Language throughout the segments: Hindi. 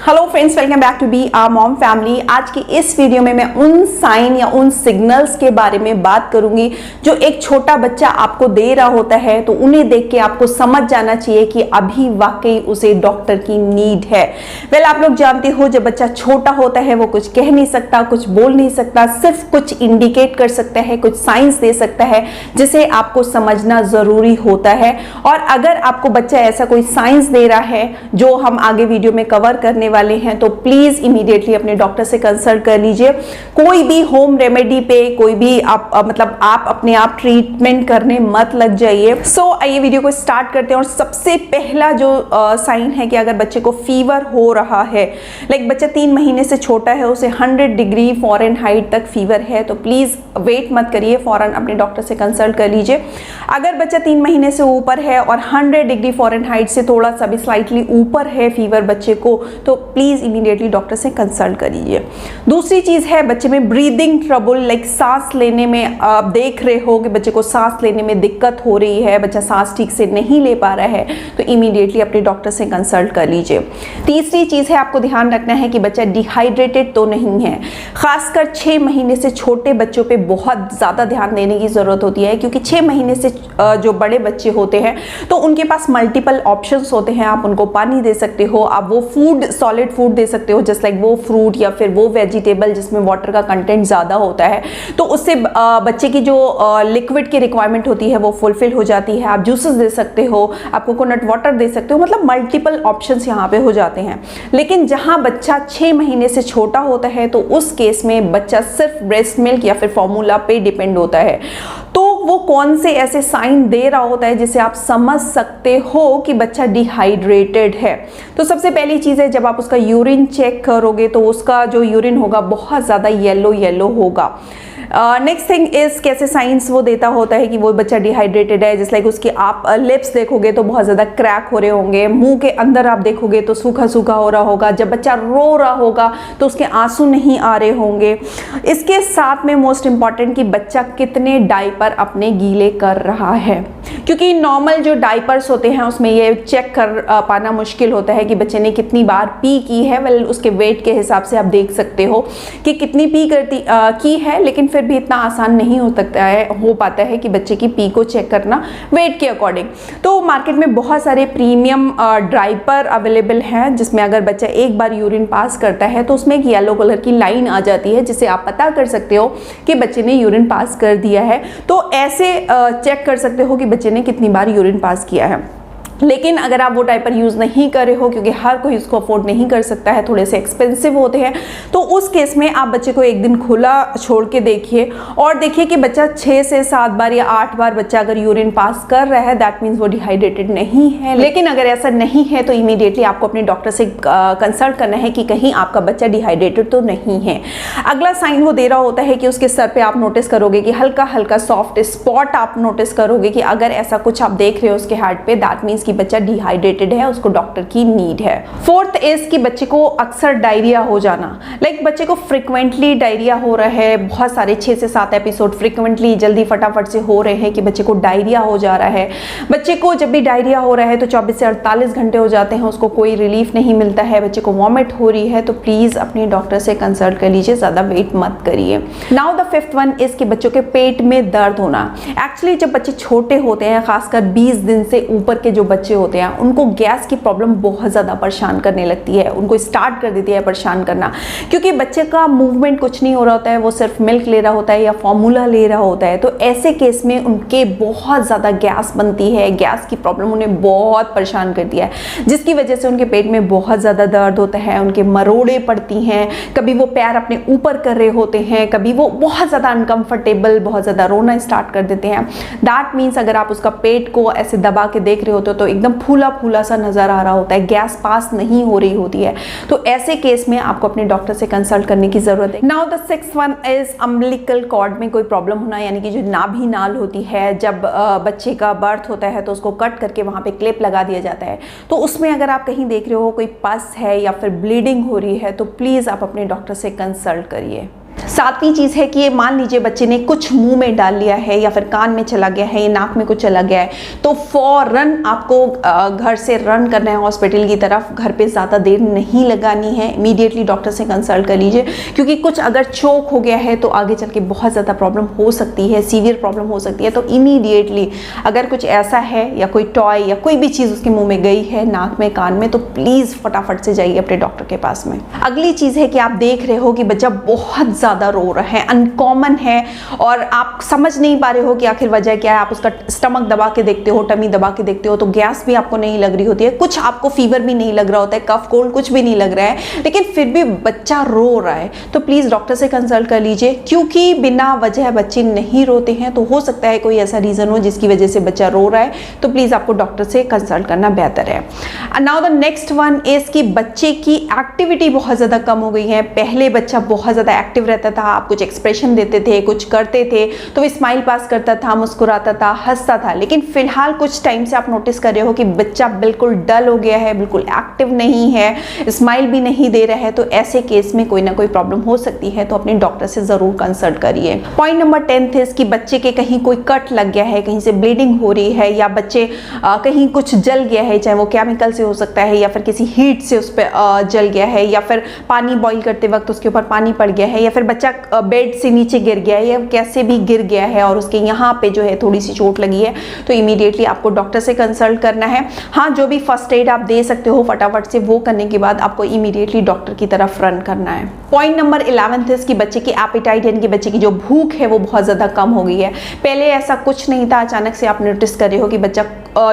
Hello friends, welcome back to be our mom family. आज की इस वीडियो में मैं उन साइन या उन सिग्नल्स के बारे में बात करूंगी जो एक छोटा बच्चा आपको दे रहा होता है, तो उन्हें देख के आपको समझ जाना चाहिए कि अभी वाकई उसे डॉक्टर की नीड है। आप लोग जानते हो जब बच्चा छोटा होता है वो कुछ कह नहीं सकता, कुछ बोल नहीं सकता, सिर्फ कुछ इंडिकेट कर सकता है, कुछ साइंस दे सकता है जिसे आपको समझना जरूरी होता है। और अगर आपको बच्चा ऐसा कोई साइंस दे रहा है जो हम आगे वीडियो में कवर करने वाले हैं, तो प्लीज इमीडिएटली अपने डॉक्टर से कंसल्ट कर लीजिए। कोई भी होम रेमेडी पे कोई भी आप आप अपने आप ट्रीटमेंट करने मत लग जाइए। आइए वीडियो को स्टार्ट करते हैं। और सबसे पहला जो साइन है कि अगर बच्चे को फीवर हो रहा है, लाइक बच्चा 3 महीने से छोटा है, उसे 100 डिग्री फ़ारेनहाइट तक फीवर है, तो प्लीज वेट मत करिए, फौरन अपने डॉक्टर से कंसल्ट कर लीजिए। अगर बच्चा 3 महीने से ऊपर है और 100 डिग्री फ़ारेनहाइट से थोड़ा सा भी स्लाइटली ऊपर है फीवर बच्चे को, तो प्लीज इमीडिएटली डॉक्टर से कंसल्ट करिए। दूसरी चीज है बच्चे में ब्रीदिंग ट्रबल, लाइक सांस लेने में आप देख रहे हो कि बच्चे को सांस लेने में दिक्कत हो रही है, बच्चा सांस ठीक से नहीं ले पा रहा है, तो इमीडिएटली अपने डॉक्टर से कंसल्ट कर लीजिए। तीसरी चीज है आपको ध्यान रखना है कि बच्चा डिहाइड्रेटेड तो नहीं है। खासकर 6 महीने से छोटे बच्चों पे बहुत ज्यादा ध्यान देने की जरूरत होती है, क्योंकि 6 महीने से जो बड़े बच्चे होते हैं तो उनके पास मल्टीपल ऑप्शंस होते हैं। आप उनको पानी दे सकते हो, आप वो फूड सॉलिड फूड दे सकते हो, जस्ट लाइक वो फ्रूट या फिर वो वेजिटेबल जिसमें वाटर का कंटेंट ज़्यादा होता है, तो उससे बच्चे की जो लिक्विड की रिक्वायरमेंट होती है वो फुलफिल हो जाती है। आप जूसेस दे सकते हो, आप कोकोनट वाटर दे सकते हो, मतलब मल्टीपल ऑप्शंस यहाँ पे हो जाते हैं। लेकिन जहाँ बच्चा 6 महीने से छोटा होता है तो उस केस में बच्चा सिर्फ ब्रेस्ट मिल्क या फिर फॉर्मूला पे डिपेंड होता है। तो वो कौन से ऐसे साइन दे रहा होता है जिसे आप समझ सकते हो कि बच्चा डिहाइड्रेटेड है? तो सबसे पहली चीज़ है, जब आप उसका यूरिन चेक करोगे तो उसका जो यूरिन होगा बहुत ज़्यादा येलो येलो होगा। नेक्स्ट थिंग इज कैसे साइंस वो देता होता है कि वो बच्चा डिहाइड्रेटेड है, जैसे लाइक उसकी आप लिप्स देखोगे तो बहुत ज़्यादा क्रैक हो रहे होंगे, मुंह के अंदर आप देखोगे तो सूखा सूखा हो रहा होगा, जब बच्चा रो रहा होगा तो उसके आंसू नहीं आ रहे होंगे। इसके साथ में मोस्ट इंपॉर्टेंट कि बच्चा कितने डायपर अपने गीले कर रहा है, क्योंकि नॉर्मल जो डायपर्स होते हैं उसमें ये चेक कर पाना मुश्किल होता है कि बच्चे ने कितनी बार पी की है। उसके वेट के हिसाब से आप देख सकते हो कि कितनी पी की है, लेकिन फिर भी इतना आसान नहीं हो पाता है कि बच्चे की पी को चेक करना वेट के अकॉर्डिंग। तो मार्केट में बहुत सारे प्रीमियम डायपर अवेलेबल हैं जिसमें अगर बच्चा एक बार यूरिन पास करता है तो उसमें एक येलो कलर की लाइन आ जाती है जिससे आप पता कर सकते हो कि बच्चे ने यूरिन पास कर दिया है। तो ऐसे चेक कर सकते हो कि बच्चे ने कितनी बार यूरिन पास किया है। लेकिन अगर आप वो डायपर यूज़ नहीं कर रहे हो, क्योंकि हर कोई उसको अफोर्ड नहीं कर सकता है, थोड़े से एक्सपेंसिव होते हैं, तो उस केस में आप बच्चे को एक दिन खुला छोड़ के देखिए और देखिए कि बच्चा 6 से 7 बार या 8 बार बच्चा अगर यूरिन पास कर रहा है, दैट मीन्स वो डिहाइड्रेटेड नहीं है। लेकिन अगर ऐसा नहीं है तो इमीडिएटली आपको अपने डॉक्टर से कंसल्ट करना है कि कहीं आपका बच्चा डिहाइड्रेटेड तो नहीं है। अगला साइन वो दे रहा होता है कि उसके सर पे आप नोटिस करोगे कि हल्का हल्का सॉफ्ट स्पॉट आप नोटिस करोगे कि अगर ऐसा कुछ आप देख रहे हो उसके हार्ट पे, दैट मीन्स कि बच्चा डिहाइड्रेटेड है, उसको डॉक्टर की नीड है। फोर्थ इज कि बच्चे को अक्सर डायरिया हो जाना, लाइक बच्चे को फ्रीक्वेंटली डायरिया हो रहा है, बहुत सारे 6 से 7 एपिसोड फ्रीक्वेंटली जल्दी फटाफट से हो रहे हैं कि बच्चे को डायरिया हो जा रहा है। बच्चे को जब भी डायरिया हो रहा है तो 24 से 48 घंटे हो जाते हैं, उसको कोई रिलीफ नहीं मिलता है, बच्चे को वॉमिट हो रही है, तो प्लीज अपने डॉक्टर से कंसल्ट कर लीजिए, ज्यादा वेट मत करिए। Now the fifth one is कि बच्चों के पेट में दर्द होना। एक्चुअली जब बच्चे छोटे होते हैं, खासकर 20 दिन से ऊपर के जो बच्चे होते हैं, उनको गैस की प्रॉब्लम बहुत ज़्यादा परेशान करने लगती है, उनको स्टार्ट कर देती है परेशान करना, क्योंकि बच्चे का मूवमेंट कुछ नहीं हो रहा होता है, वो सिर्फ मिल्क ले रहा होता है या फॉर्मूला ले रहा होता है। तो ऐसे केस में उनके बहुत ज़्यादा गैस बनती है, गैस की प्रॉब्लम उन्हें बहुत परेशान करती है, जिसकी वजह से उनके पेट में बहुत ज़्यादा दर्द होता है, उनके मरोड़े पड़ती हैं, कभी वो पैर अपने ऊपर कर रहे होते हैं, कभी वो बहुत ज़्यादा अनकंफर्टेबल, बहुत ज़्यादा रोना स्टार्ट कर देते हैं। दैट मीन्स अगर आप उसका पेट को ऐसे दबा के देख रहे होते हो तो एकदम फूला फूला सा नजर आ रहा होता है, गैस पास नहीं हो रही होती है, तो ऐसे केस में आपको अपने डॉक्टर से कंसल्ट करने की जरूरत है। Now the sixth one is umbilical cord में कोई प्रॉब्लम होना, यानी कि जो नाभि नाल होती है, जब बच्चे का बर्थ होता है तो उसको कट करके वहां पे क्लिप लगा दिया जाता है, तो उसमें अगर आप कहीं देख रहे हो कोई पस है या फिर ब्लीडिंग हो रही है, तो प्लीज आप अपने डॉक्टर से कंसल्ट करिए। सातवीं चीज है कि मान लीजिए बच्चे ने कुछ मुंह में डाल लिया है या फिर कान में चला गया है या नाक में कुछ चला गया है, तो फौरन आपको घर से रन करना है हॉस्पिटल की तरफ। घर पे ज़्यादा देर नहीं लगानी है, इमीडिएटली डॉक्टर से कंसल्ट कर लीजिए, क्योंकि कुछ अगर चोक हो गया है तो आगे चल के बहुत ज़्यादा प्रॉब्लम हो सकती है, सीवियर प्रॉब्लम हो सकती है। तो इमीडिएटली अगर कुछ ऐसा है या कोई टॉय या कोई भी चीज़ उसके मुंह में गई है, नाक में, कान में, तो प्लीज़ फटाफट से जाइए अपने डॉक्टर के पास में। अगली चीज़ है कि आप देख रहे हो कि बच्चा बहुत ज़्यादा रो रहा है, अनकॉमन है, और आप समझ नहीं पा रहे हो कि आखिर वजह क्या है। आप उसका स्टमक दबा के देखते हो, टमी दबा के देखते हो, तो गैस भी आपको नहीं लग रही होती है, कुछ आपको फीवर भी नहीं लग रहा होता है, कफ कोल्ड कुछ भी नहीं लग रहा है, लेकिन फिर भी बच्चा रो रहा है, तो प्लीज़ डॉक्टर से कंसल्ट कर लीजिए। क्योंकि बिना वजह बच्चे नहीं रोते हैं, तो हो सकता है कोई ऐसा रीज़न हो जिसकी वजह से बच्चा रो रहा है, तो प्लीज़ आपको डॉक्टर से कंसल्ट करना बेहतर है। Now the next one is कि बच्चे की एक्टिविटी बहुत ज़्यादा कम हो गई है। पहले बच्चा बहुत ज़्यादा एक्टिव रहता था, आप कुछ एक्सप्रेशन देते थे, कुछ करते थे तो वो स्माइल पास करता था, मुस्कुराता था, हंसता था, लेकिन फिलहाल कुछ टाइम से आप नोटिस कर रहे हो कि बच्चा बिल्कुल डल हो गया है, बिल्कुल एक्टिव नहीं है, स्माइल भी नहीं दे रहा है। तो ऐसे केस में कोई ना कोई प्रॉब्लम हो सकती है, तो अपने डॉक्टर से ज़रूर कंसल्ट करिए। पॉइंट नंबर 10 है कि बच्चे के कहीं कोई कट लग गया है, कहीं से ब्लीडिंग हो रही है, या बच्चे कहीं कुछ जल गया है, चाहे वो केमिकल से हो सकता है या फिर किसी हीट से उस पर जल गया है, या फिर पानी बॉईल करते वक्त उसके ऊपर पानी पड़ गया है, या फिर बच्चा बेड से नीचे गिर गया है या कैसे भी गिर गया है और उसके यहाँ पे जो है थोड़ी सी चोट लगी है, तो इमीडिएटली आपको डॉक्टर से कंसल्ट करना है। हाँ, जो भी फर्स्ट एड आप दे सकते हो फटाफट से वो करने के बाद आपको इमीडिएटली डॉक्टर की तरफ रन करना है। पॉइंट नंबर 11 है कि बच्चे की एपेटाइट यानी कि बच्चे की जो भूख है वो बहुत ज़्यादा कम हो गई है। पहले ऐसा कुछ नहीं था, अचानक से आप नोटिस कर रहे हो कि बच्चा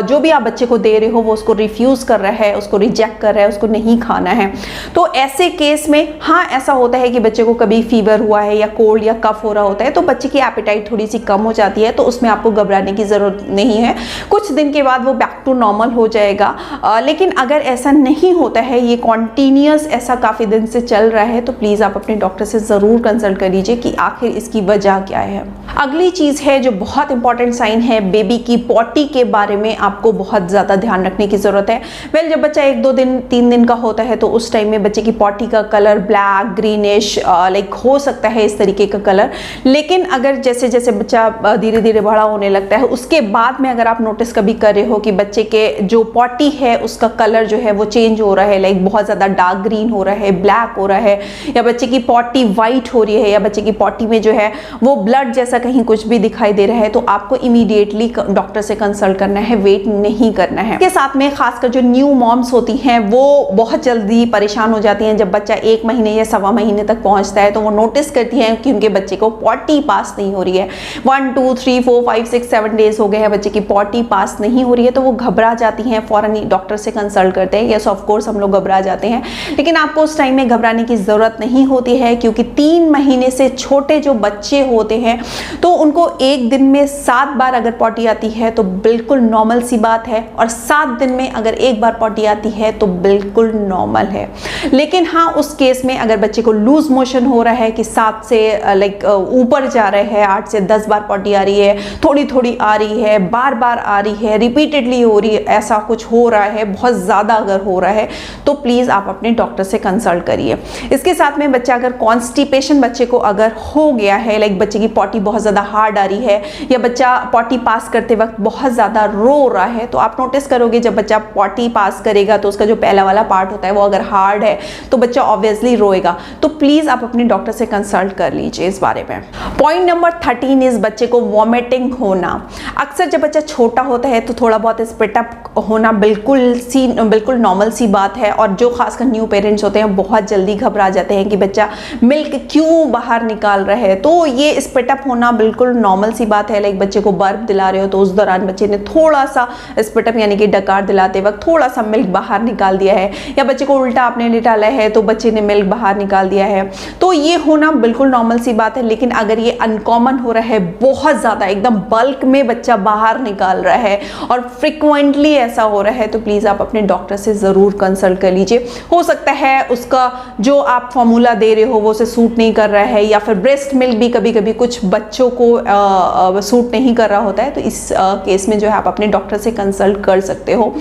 जो भी आप बच्चे को दे रहे हो वो उसको रिफ्यूज कर रहा है, उसको रिजेक्ट कर रहा है, उसको नहीं खाना है। तो ऐसे केस में हाँ, ऐसा होता है कि बच्चे को कभी फीवर हुआ है या कोल्ड या कफ हो रहा होता है, तो बच्चे की एपेटाइट थोड़ी सी कम हो जाती है, तो उसमें आपको घबराने की ज़रूरत नहीं है। कुछ दिन के बाद वो बैक टू नॉर्मल हो जाएगा। लेकिन अगर ऐसा नहीं होता है, ये कॉन्टीन्यूस ऐसा काफ़ी दिन से चल रहा है, तो प्लीज़ आप अपने डॉक्टर से ज़रूर कंसल्ट कर लीजिए कि आखिर इसकी वजह क्या है। अगली चीज़ है जो बहुत इंपॉर्टेंट साइन है, बेबी की पॉटी के बारे में आपको बहुत ज़्यादा ध्यान रखने की ज़रूरत है। वेल, जब बच्चा 1-2 दिन 3 दिन का होता है तो उस टाइम में बच्चे की पॉटी का कलर ब्लैक ग्रीनिश लाइक हो सकता है, इस तरीके का कलर। लेकिन अगर जैसे जैसे बच्चा धीरे धीरे बड़ा होने लगता है, उसके बाद में अगर आप नोटिस कभी कर रहे हो कि बच्चे के जो पॉटी है उसका कलर जो है वो चेंज हो रहा है, लाइक बहुत ज़्यादा डार्क ग्रीन हो रहा है, ब्लैक हो रहा है, या बच्चे की पॉटी वाइट हो रही है, या बच्चे की पॉटी में जो है वो ब्लड जैसा कहीं कुछ भी दिखाई दे रहा है, तो आपको इमीडिएटली डॉक्टर से कंसल्ट करना है, वेट नहीं करना है। इसके साथ में खासकर जो न्यू मॉम्स होती हैं वो बहुत जल्दी परेशान हो जाती हैं। जब बच्चा 1 महीने या 1.25 महीने तक पहुंचता है तो वो नोटिस करती हैं कि उनके बच्चे को पॉटी पास नहीं हो रही है। 1 2 3 4 5 6 7 डेज हो गए हैं, बच्चे की पॉटी पास नहीं हो रही है, तो वो घबरा जाती हैं, फौरन डॉक्टर से कंसल्ट करते हैं। यस, ऑफ कोर्स हम लोग घबरा जाते हैं, लेकिन आपको उस टाइम में घबराने की ज़रूरत नहीं होती है, क्योंकि 3 महीने से छोटे जो बच्चे होते हैं तो उनको एक दिन में 7 बार अगर पॉटी आती है तो बिल्कुल नॉर्मल सी बात है, और 7 दिन में अगर 1 बार पॉटी आती है तो बिल्कुल नॉर्मल है। लेकिन हाँ, उस केस में अगर बच्चे को लूज मोशन हो रहा है कि 7 से लाइक ऊपर जा रहे हैं, 8 से 10 बार पॉटी आ रही है, थोड़ी थोड़ी आ रही है, बार बार आ रही है, रिपीटेडली हो रही है, ऐसा कुछ हो रहा है, बहुत ज़्यादा अगर हो रहा है, तो प्लीज़ आप अपने डॉक्टर से कंसल्ट करिए। इसके साथ में बच्चा अगर कॉन्स्टिपेशन बच्चे को अगर हो गया है, लाइक बच्चे की पॉटी बहुत ज़्यादा हार्ड आ रही है, या बच्चा पॉटी पास करते वक्त बहुत ज़्यादा रो रहा है, तो आप नोटिस करोगे जब बच्चा पॉटी पास करेगा तो उसका जो पहला वाला पार्ट होता है वो अगर हार्ड है तो बच्चा ऑब्वियसली रोएगा। तो प्लीज़ आप अपने डॉक्टर से कंसल्ट कर लीजिए इस बारे में। पॉइंट नंबर 13 इस बच्चे को वॉमिटिंग होना। अक्सर जब बच्चा छोटा होता है तो थोड़ा बहुत स्पिट अप होना बिल्कुल नॉर्मल सी बात है, और जो खासकर न्यू पेरेंट्स होते हैं बहुत जल्दी घबरा जाते हैं कि बच्चा मिल्क क्यों बाहर निकाल रहा है। तो ये स्पिट अप होना बिल्कुल नॉर्मल सी बात है। लाइक बच्चे को बर्फ दिला रहे हो तो उस दौरान बच्चे ने थोड़ा सा स्पिट अप यानी कि डकार दिलाते वक्त थोड़ा सा मिल्क बाहर निकाल दिया है, या बच्चे को उल्टा आपने लिटाला है तो बच्चे ने मिल्क बाहर निकाल दिया है, तो ये होना बिल्कुल नॉर्मल सी बात है। लेकिन अगर ये अनकॉमन हो रहा है, बहुत ज़्यादा एकदम बल्क में बच्चा बाहर निकाल रहा है और फ्रिक्वेंटली ऐसा हो रहा है, तो प्लीज़ आप अपने डॉक्टर से ज़रूर कंसल्ट कर लीजिए। हो सकता है उसका जो आप फॉर्मूला दे रहे हो वो उसे सूट नहीं कर रहा है, या फिर ब्रेस्ट मिल्क भी कभी कभी कुछ बच्चों को सूट नहीं कर रहा होता है, तो इस केस में जो है आप अपने डॉक्टर से कंसल्ट कर सकते हो।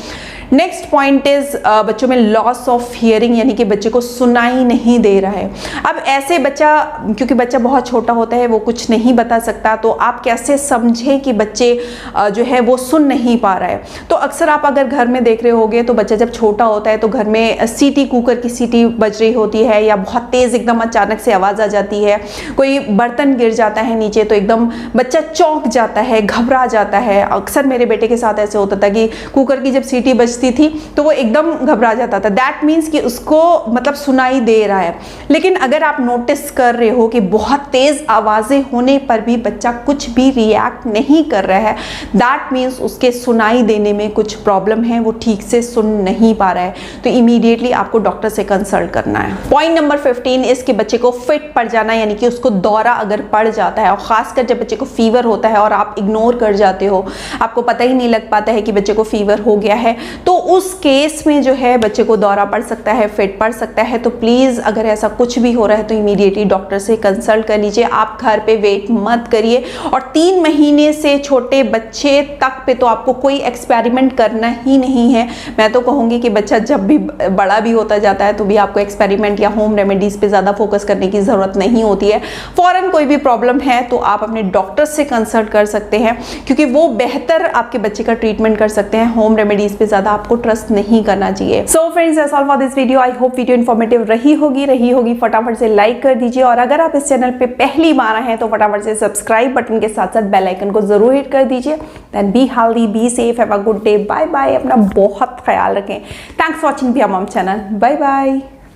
नेक्स्ट पॉइंट इज बच्चों में लॉस ऑफ हियरिंग, यानी कि बच्चे को सुनाई नहीं दे रहा है। अब ऐसे बच्चा, क्योंकि बच्चा बहुत छोटा होता है, वो कुछ नहीं बता सकता, तो आप कैसे समझें कि बच्चे जो है वो सुन नहीं पा रहा है। तो अक्सर आप अगर घर में देख रहे होगे तो बच्चा जब छोटा होता है तो घर में सीटी, कुकर की सीटी बज रही होती है, या बहुत तेज एकदम अचानक से आवाज आ जाती है, कोई बर्तन गिर जाता है नीचे तो एकदम बच्चा चौंक जाता है, घबरा जाता है। अक्सर मेरे बेटे के साथ ऐसे होता था कि कुकर की जब सीटी बजती थी तो वो एकदम घबरा जाता था। दैट मीन्स कि उसको मतलब सुनाई दे रहा है। लेकिन अगर आप नोटिस कर रहे हो कि बहुत तेज आवाजें होने पर भी बच्चा कुछ भी रिएक्ट नहीं कर रहा है, दैट मीन्स उसके सुनाई देने में कुछ प्रॉब्लम है, वो ठीक से सुन नहीं पा रहा है, तो इमीडिएटली आपको डॉक्टर से कंसल्ट करना है। पॉइंट नंबर 15 इसके बच्चे को फिट पड़ जाना, यानी कि उसको दौरा अगर पड़ जाता है, और खासकर जब बच्चे को फीवर होता है और आप इग्नोर कर जाते हो, आपको पता ही नहीं लग पाता है कि बच्चे को फीवर हो गया है, तो उस केस में जो है बच्चे को दौरा पड़ सकता है, फिट पड़ सकता है। तो प्लीज अगर ऐसा कुछ भी हो रहा है तो इमीडिएटली डॉक्टर से कंसल्ट कर लीजिए। आप घर पे वेट मत करिए, और 3 महीने से छोटे बच्चे तक पे तो आपको कोई एक्सपेरिमेंट करना ही नहीं है। मैं तो कहूंगी कि बच्चा जब भी बड़ा भी होता जाता है तो भी आपको एक्सपेरिमेंट या होम रेमेडीज पे ज्यादा फोकस करने की जरूरत नहीं होती है। फौरन कोई भी प्रॉब्लम है तो आप अपने डॉक्टर से कंसल्ट कर सकते हैं, क्योंकि वो बेहतर आपके बच्चे का ट्रीटमेंट कर सकते हैं। होम रेमेडीज पे ज्यादा आपको ट्रस्ट नहीं करना चाहिए। So friends, that's all for this video. I hope video informative रही होगी। फटाफट से लाइक कर दीजिए, और अगर आप इस चैनल पे पहली बार आए हैं तो फटाफट से सब्सक्राइब बटन के साथ साथ बेल आइकन को जरूर हिट कर दीजिए। Then be healthy, be safe, have a good day, bye bye. अपना बहुत ख्याल रखें। Thanks for watching Piya mom channel. Bye bye.